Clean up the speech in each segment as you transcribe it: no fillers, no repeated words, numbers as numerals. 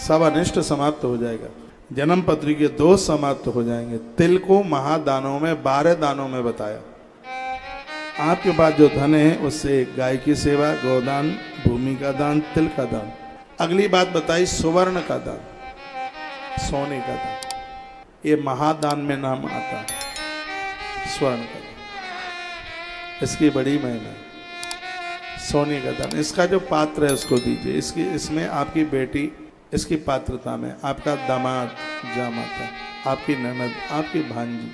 सब अनिष्ट समाप्त हो जाएगा, जन्म पत्री के दोष समाप्त हो जाएंगे। तिल को महादानों में 12 दानों में बताया। आपके पास जो धन है उससे गाय की सेवा, गोदान, भूमि का दान, तिल का दान। अगली बात बताई सुवर्ण का दान, सोने का दान। ये महादान में नाम आता है स्वर्ण का दान, इसकी बड़ी महिमा है। सोने का दान, इसका जो पात्र है उसको दीजिए। इसमें आपकी बेटी, इसकी पात्रता में आपका दामाद, जामाता, आपकी ननद, आपकी भांजी,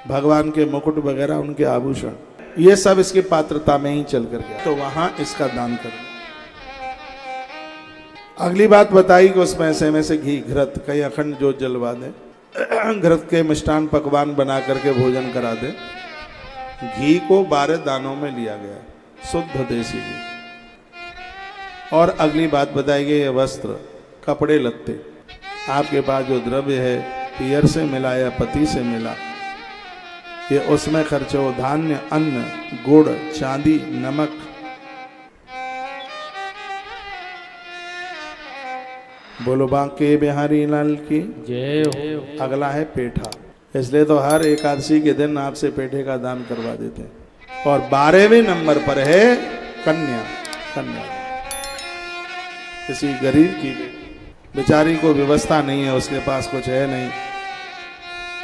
भगवान के मुकुट वगैरह, उनके आभूषण, ये सब इसकी पात्रता में ही चल कर गया, तो वहां इसका दान करो। अगली बात बताई कि उस पैसे में से घी, घृत, कहीं अखंड जोत जलवा दे, घृत के मिष्टान पकवान बना करके भोजन करा दे। घी को 12 दानों में लिया गया, शुद्ध देसी घी। और अगली बात बताई गई है वस्त्र, कपड़े लत्ते। आपके पास जो द्रव्य है पियर से मिला या पति से मिला, ये उसमें खर्च हो। धान्य, अन्न, गुड़, चांदी, नमक। बोलो बांके बिहारी लाल की जय हो। अगला है पेठा, इसलिए तो हर एकादशी के दिन आपसे पेठे का दान करवा देते हैं। और 12वें नंबर पर है कन्या। कन्या किसी गरीब की बेचारी को व्यवस्था नहीं है, उसके पास कुछ है नहीं,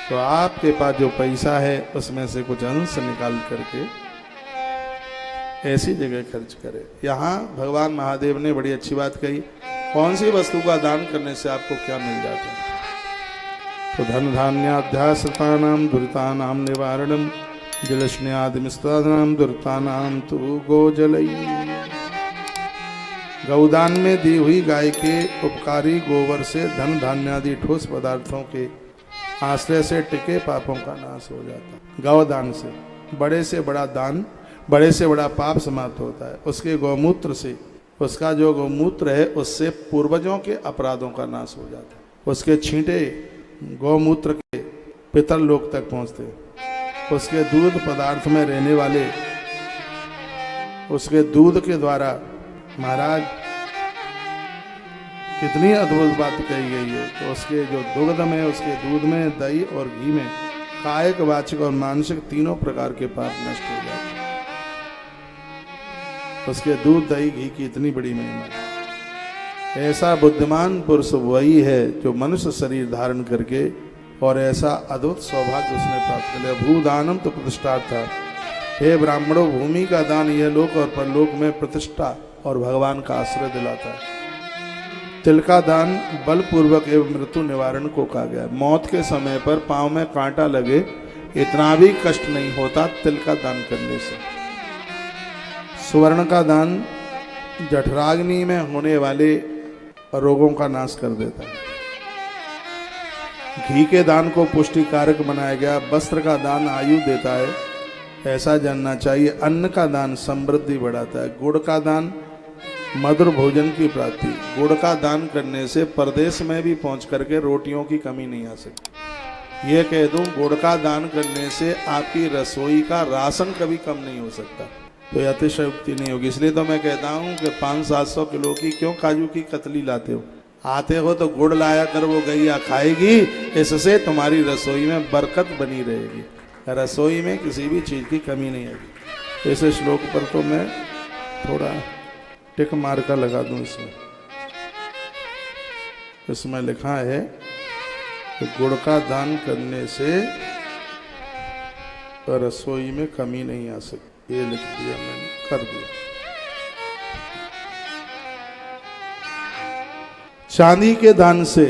तो आपके पास जो पैसा है उसमें से कुछ अंश निकाल करके ऐसी जगह खर्च करे। यहाँ भगवान महादेव ने बड़ी अच्छी बात कही, कौन सी वस्तु का दान करने से आपको क्या मिल जाता है। तो धन धान्याध्यासतानाम दुरितानाम निवारणम जलस्न्यादिमिस्तानाम दुरितानाम तु गोजलई। गौदान में दी हुई गाय के उपकारी गोबर से धन धान्यादि ठोस पदार्थों के आश्रय से टिके पापों का नाश हो जाता है। गौदान से बड़ा दान, बड़े से बड़ा पाप समाप्त होता है। उसके गौमूत्र से, उसका जो गौमूत्र है उससे पूर्वजों के अपराधों का नाश हो जाता है। उसके छींटे गौमूत्र के पितर लोक तक पहुंचते हैं। उसके दूध पदार्थ में रहने वाले, उसके दूध के द्वारा, महाराज कितनी अद्भुत बात कही गई है। तो उसके जो दुग्ध में, उसके दूध में, दही और घी में कायिक, वाचिक और मानसिक तीनों प्रकार के पाप नष्ट हो जाते हैं। उसके दूध, दही, घी की इतनी बड़ी महिमा है। ऐसा बुद्धिमान पुरुष वही है जो मनुष्य शरीर धारण करके, और ऐसा अद्भुत सौभाग्य उसने प्राप्त कर लिया। भूदानम तो प्रतिष्ठार्था, हे ब्राह्मणों, भूमि का दान यह लोक और परलोक में प्रतिष्ठा और भगवान का आश्रय दिलाता है। तिल का दान बलपूर्वक एवं मृत्यु निवारण को कहा गया। मौत के समय पर पांव में कांटा लगे इतना भी कष्ट नहीं होता तिल का दान करने से। सुवर्ण का दान जठराग्नि में होने वाले रोगों का नाश कर देता है। घी के दान को पुष्टि कारक बनाया गया। वस्त्र का दान आयु देता है, ऐसा जानना चाहिए। अन्न का दान समृद्धि बढ़ाता है। गुड़ का दान मधुर भोजन की प्राप्ति। गुड़ का दान करने से परदेश में भी पहुंच करके रोटियों की कमी नहीं आ सकती। ये कह दूं, गुड़ का दान करने से आपकी रसोई का राशन कभी कम नहीं हो सकता। तो यह अतिशयोक्ति नहीं होगी। इसलिए तो मैं कहता हूं कि 500-700 किलो की क्यों काजू की कतली लाते हो? आते हो तो गुड़ लाया कर, वो गैया खाएगी, इससे तुम्हारी रसोई में बरकत बनी रहेगी। रसोई में किसी भी चीज़ की कमी नहीं आएगी। इस श्लोक पर तो मैं थोड़ा टिक मार का लगा दूं। इसमें लिखा है कि गुड़ का दान करने से रसोई में कमी नहीं आ सकती। ये लिख दिया मैंने, कर दिया। चांदी के दान से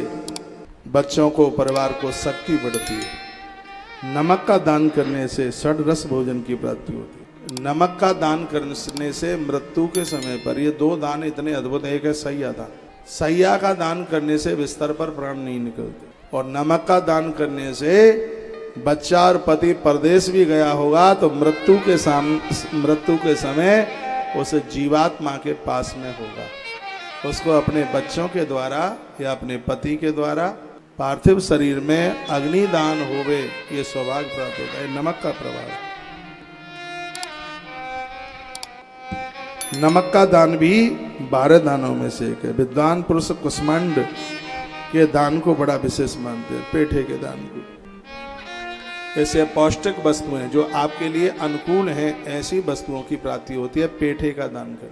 बच्चों को, परिवार को शक्ति बढ़ती है। नमक का दान करने से षड रस भोजन की प्राप्ति होती है। नमक का दान करने से मृत्यु के समय पर, ये 2 दान इतने अद्भुत हैं। एक है सैया दान। सैया का दान करने से बिस्तर पर प्राण नहीं निकलते, और नमक का दान करने से बच्चा और पति परदेश भी गया होगा तो मृत्यु के समय उस जीवात्मा के पास में होगा। उसको अपने बच्चों के द्वारा या अपने पति के द्वारा पार्थिव शरीर में अग्निदान होवे, ये सौभाग्य प्राप्त होता है। नमक का प्रभाव। नमक का दान भी 12 दानों में से एक है। विद्वान पुरुष कुष्मांड के दान को बड़ा विशेष मानते हैं, पेठे के दान को। ऐसे पौष्टिक वस्तुएं जो आपके लिए अनुकूल हैं, ऐसी वस्तुओं की प्राप्ति होती है पेठे का दान करना।